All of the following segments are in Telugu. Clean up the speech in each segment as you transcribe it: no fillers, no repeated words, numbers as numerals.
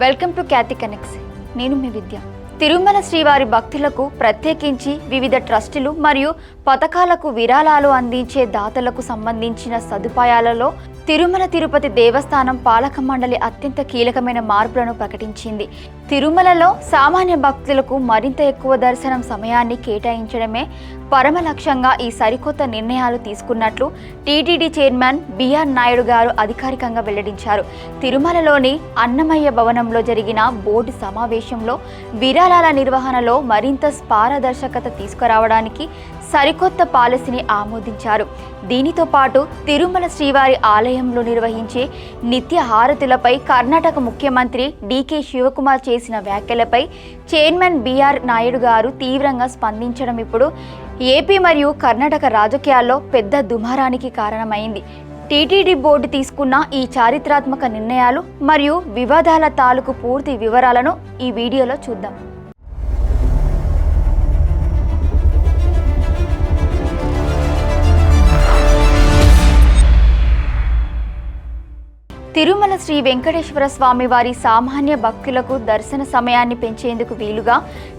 Welcome to Khyati connects. నేను మీ విద్య. తిరుమల శ్రీవారి భక్తులకు ప్రత్యేకించి వివిధ ట్రస్టులు మరియు పథకాలకు విరాళాలు అందించే దాతలకు సంబంధించిన సదుపాయాలలో తిరుమల తిరుపతి దేవస్థానం పాలక మండలి అత్యంత కీలకమైన మార్పులను ప్రకటించింది. తిరుమలలో సామాన్య భక్తులకు మరింత ఎక్కువ దర్శనం సమయాన్ని కేటాయించడమే పరమ లక్ష్యంగా ఈ సరికొత్త నిర్ణయాలు తీసుకున్నట్లు టీటీడీ చైర్మన్ బిఆర్ నాయుడు గారు అధికారికంగా వెల్లడించారు. తిరుమలలోని అన్నమయ్య భవనంలో జరిగిన బోర్డు సమావేశంలో విరాళాల నిర్వహణలో మరింత పారదర్శకత తీసుకురావడానికి సరికొత్త పాలసీని ఆమోదించారు. దీనితో పాటు తిరుమల శ్రీవారి ఆలయంలో నిర్వహించే నిత్య హారతులపై కర్ణాటక ముఖ్యమంత్రి డీకే శివకుమార్ చేసిన వ్యాఖ్యలపై చైర్మన్ బిఆర్ నాయుడు గారు తీవ్రంగా స్పందించడం ఇప్పుడు ఏపీ మరియు కర్ణాటక రాజకీయాల్లో పెద్ద దుమారానికి కారణమైంది. టీటీడీ బోర్డు తీసుకున్న ఈ చారిత్రాత్మక నిర్ణయాలు మరియు వివాదాల తాలూకు పూర్తి వివరాలను ఈ వీడియోలో చూద్దాం. తిరుమల శ్రీ వెంకటేశ్వర స్వామి వారి సామాన్య భక్తులకు దర్శన సమయాన్ని పెంచేందుకు వీలుగా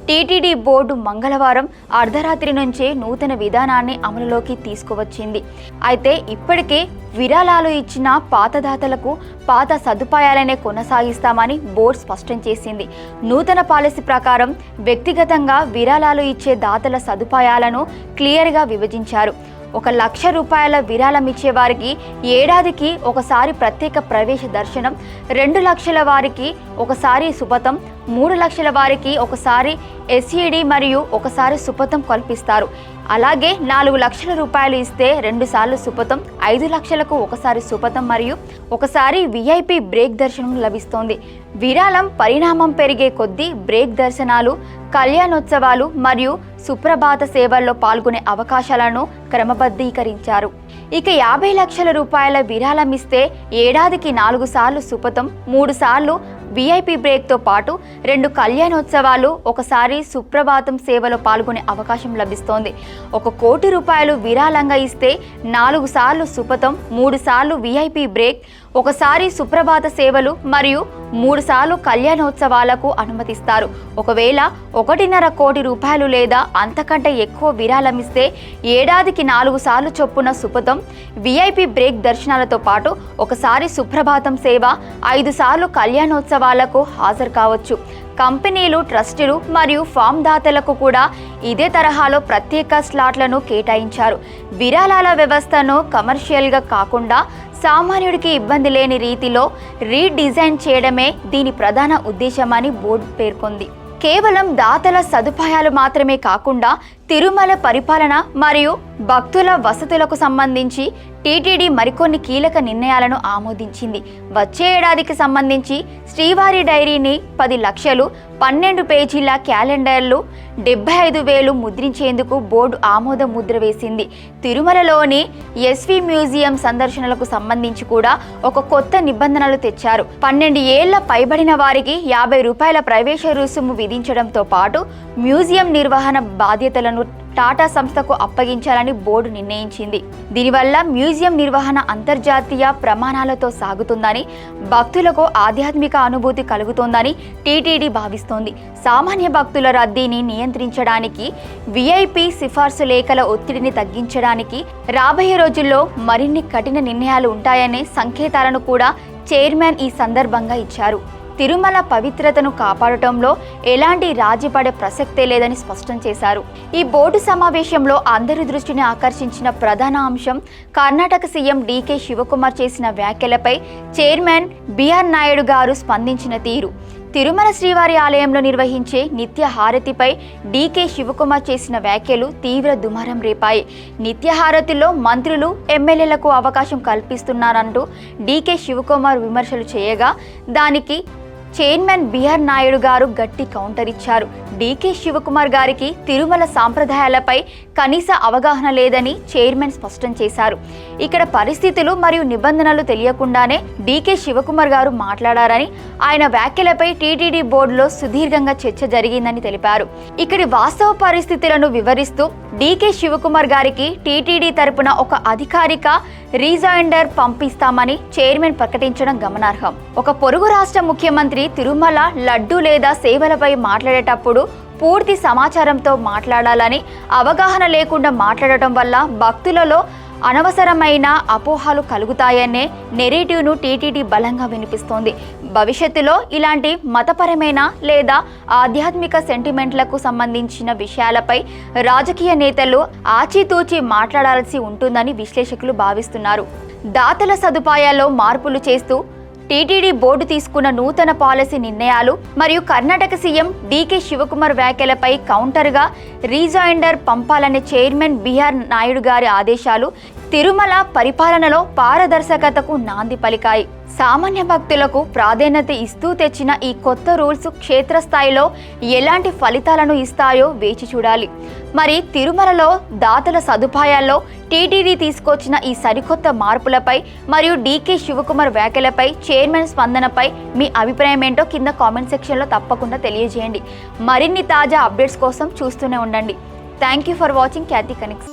టీటీడీ బోర్డు మంగళవారం అర్ధరాత్రి నుంచే నూతన విధానాన్ని అమలులోకి తీసుకువచ్చింది. అయితే ఇప్పటికే విరాళాలు ఇచ్చిన పాతదాతలకు పాత సదుపాయాలనే కొనసాగిస్తామని బోర్డు స్పష్టం చేసింది. నూతన పాలసీ ప్రకారం వ్యక్తిగతంగా విరాళాలు ఇచ్చే దాతల సదుపాయాలను క్లియర్గా విభజించారు. 1,00,000 రూపాయల విరాళం ఇచ్చే వారికి ఏడాదికి ఒకసారి ప్రత్యేక ప్రవేశ దర్శనం, 2 లక్షల వారికి ఒకసారి సుపథం, 3 లక్షల వారికి ఒకసారి ఎస్ఈడి మరియు ఒకసారి సుపథం కల్పిస్తారు. అలాగే 4 లక్షల రూపాయలు ఇస్తే 2 సార్లు సుపథం, 5 లక్షలకు ఒకసారి సుపథం మరియు ఒకసారి విఐపి బ్రేక్ దర్శనం లభిస్తోంది. విరాళం పరిణామం పెరిగే కొద్దీ బ్రేక్ దర్శనాలు, కళ్యాణోత్సవాలు మరియు సుప్రభాత సేవల్లో పాల్గొనే అవకాశాలను క్రమబద్ధీకరించారు. ఇక 50 లక్షల రూపాయల విరాళం ఇస్తే ఏడాదికి 4 సార్లు సుపథం, 3 సార్లు విఐపి బ్రేక్తో పాటు 2 కళ్యాణోత్సవాలు, ఒకసారి సుప్రభాతం సేవలో పాల్గొనే అవకాశం లభిస్తోంది. 1 కోటి రూపాయలు విరాళంగా ఇస్తే 4 సార్లు సుపథం, 3 సార్లు విఐపి బ్రేక్, ఒకసారి సుప్రభాత సేవలు మరియు 3 సార్లు కళ్యాణోత్సవాలకు అనుమతిస్తారు. ఒకవేళ 1.5 కోటి రూపాయలు లేదా అంతకంటే ఎక్కువ విరాళం ఇస్తే ఏడాదికి 4 సార్లు చొప్పున సుపథం, విఐపి బ్రేక్ దర్శనాలతో పాటు ఒకసారి సుప్రభాతం సేవ, 5 సార్లు కళ్యాణోత్సవాలకు హాజరు కావచ్చు. కంపెనీలు, ట్రస్టులు మరియు ఫామ్ దాతలకు కూడా ఇదే తరహాలో ప్రత్యేక స్లాట్లను కేటాయించారు. విరాళాల వ్యవస్థను కమర్షియల్గా కాకుండా సామాన్యుడికి ఇబ్బంది లేని రీతిలో రీడిజైన్ చేయడమే దీని ప్రధాన ఉద్దేశమని బోర్డు పేర్కొంది. కేవలం దాతల సదుపాయాలు మాత్రమే కాకుండా తిరుమల పరిపాలన మరియు భక్తుల వసతులకు సంబంధించి టీటీడీ మరికొన్ని కీలక నిర్ణయాలను ఆమోదించింది. వచ్చే ఏడాదికి సంబంధించి శ్రీవారి డైరీని 10 లక్షలు, 12 పేజీల క్యాలెండర్లు, 75,000 ముద్రించేందుకు బోర్డు ఆమోద ముద్ర వేసింది. తిరుమలలోని ఎస్వి మ్యూజియం సందర్శనలకు సంబంధించి కూడా ఒక కొత్త నిబంధనలు తెచ్చారు. 12 ఏళ్ల పైబడిన వారికి 50 రూపాయల ప్రవేశ రుసుము విధించడంతో పాటు మ్యూజియం నిర్వహణ బాధ్యతలను టాటా సంస్థకు అప్పగించాలని బోర్డు నిర్ణయించింది. దీనివల్ల మ్యూజియం నిర్వహణ అంతర్జాతీయ ప్రమాణాలతో సాగుతుందని, భక్తులకు ఆధ్యాత్మిక అనుభూతి కలుగుతోందని టీటీడీ భావిస్తోంది. సామాన్య భక్తుల రద్దీని నియంత్రించడానికి, విఐపి సిఫార్సు లేఖల ఒత్తిడిని తగ్గించడానికి రాబోయే రోజుల్లో మరిన్ని కఠిన నిర్ణయాలు ఉంటాయనే సంకేతాలను కూడా చైర్మన్ ఈ సందర్భంగా ఇచ్చారు. తిరుమల పవిత్రతను కాపాడటంలో ఎలాంటి రాజీ పడే ప్రసక్తే లేదని స్పష్టం చేశారు. ఈ బోర్డు సమావేశంలో అందరి దృష్టిని ఆకర్షించిన ప్రధాన అంశం కర్ణాటక సీఎం డీకే శివకుమార్ చేసిన వ్యాఖ్యలపై చైర్మన్ బిఆర్ నాయుడు గారు స్పందించిన తీరు. తిరుమల శ్రీవారి ఆలయంలో నిర్వహించే నిత్య హారతిపై డీకే శివకుమార్ చేసిన వ్యాఖ్యలు తీవ్ర దుమారం రేపాయి. నిత్య హారతిలో మంత్రులు, ఎమ్మెల్యేలకు అవకాశం కల్పిస్తున్నారంటూ డీకే శివకుమార్ విమర్శలు చేయగా దానికి చైర్మన్ బిఆర్ నాయుడు గారు గట్టి కౌంటర్ ఇచ్చారు. డీకే శివకుమార్ గారికి తిరుమల సాంప్రదాయాలపై కనీస అవగాహన లేదని చైర్మన్ స్పష్టం చేశారు. ఇక్కడ పరిస్థితులు మరియు నిబంధనలు తెలియకుండానే డీకే శివకుమార్ గారు మాట్లాడారని, ఆయన వ్యాఖ్యలపై టీటీడీ బోర్డులో సుదీర్ఘంగా చర్చ జరిగిందని తెలిపారు. ఇక్కడి వాస్తవ పరిస్థితులను వివరిస్తూ డీకే శివకుమార్ గారికి టీటీడీ తరపున ఒక అధికారిక రీజాయిండర్ పంపిస్తామని చైర్మన్ ప్రకటించడం గమనార్హం. ఒక పొరుగు రాష్ట్ర ముఖ్యమంత్రి మంత్రి తిరుమల లడ్డు లేదా సేవలపై మాట్లాడేటప్పుడు పూర్తి సమాచారంతో మాట్లాడాలని, అవగాహన లేకుండా మాట్లాడటం వల్ల భక్తులలో అనవసరమైన అపోహలు కలుగుతాయనే నెరేటివ్ను టీటీడీ బలంగా వినిపిస్తోంది. భవిష్యత్తులో ఇలాంటి మతపరమైన లేదా ఆధ్యాత్మిక సెంటిమెంట్లకు సంబంధించిన విషయాలపై రాజకీయ నేతలు ఆచితూచి మాట్లాడాల్సి ఉంటుందని విశ్లేషకులు భావిస్తున్నారు. దాతల సదుపాయాల్లో మార్పులు చేస్తూ టీటీడీ బోర్డు తీసుకున్న నూతన పాలసీ నిర్ణయాలు మరియు కర్ణాటక సీఎం డీకే శివకుమార్ వ్యాఖ్యలపై కౌంటర్గా రీజాయిండర్ పంపాలనే చైర్మన్ బిఆర్ నాయుడు గారి ఆదేశాలు తిరుమల పరిపాలనలో పారదర్శకతకు నాంది పలికాయి. సామాన్య భక్తులకు ప్రాధాన్యత ఇస్తూ తెచ్చిన ఈ కొత్త రూల్స్ క్షేత్రస్థాయిలో ఎలాంటి ఫలితాలను ఇస్తాయో వేచి చూడాలి. మరి తిరుమలలో దాతల సదుపాయాల్లో టీటీడీ తీసుకొచ్చిన ఈ సరికొత్త మార్పులపై మరియు డీకే శివకుమార్ వ్యాఖ్యలపై చైర్మన్ స్పందనపై మీ అభిప్రాయం ఏంటో కింద కామెంట్ సెక్షన్లో తప్పకుండా తెలియజేయండి. మరిన్ని తాజా అప్డేట్స్ కోసం చూస్తూనే ఉండండి. Thank you for watching Khyati connects.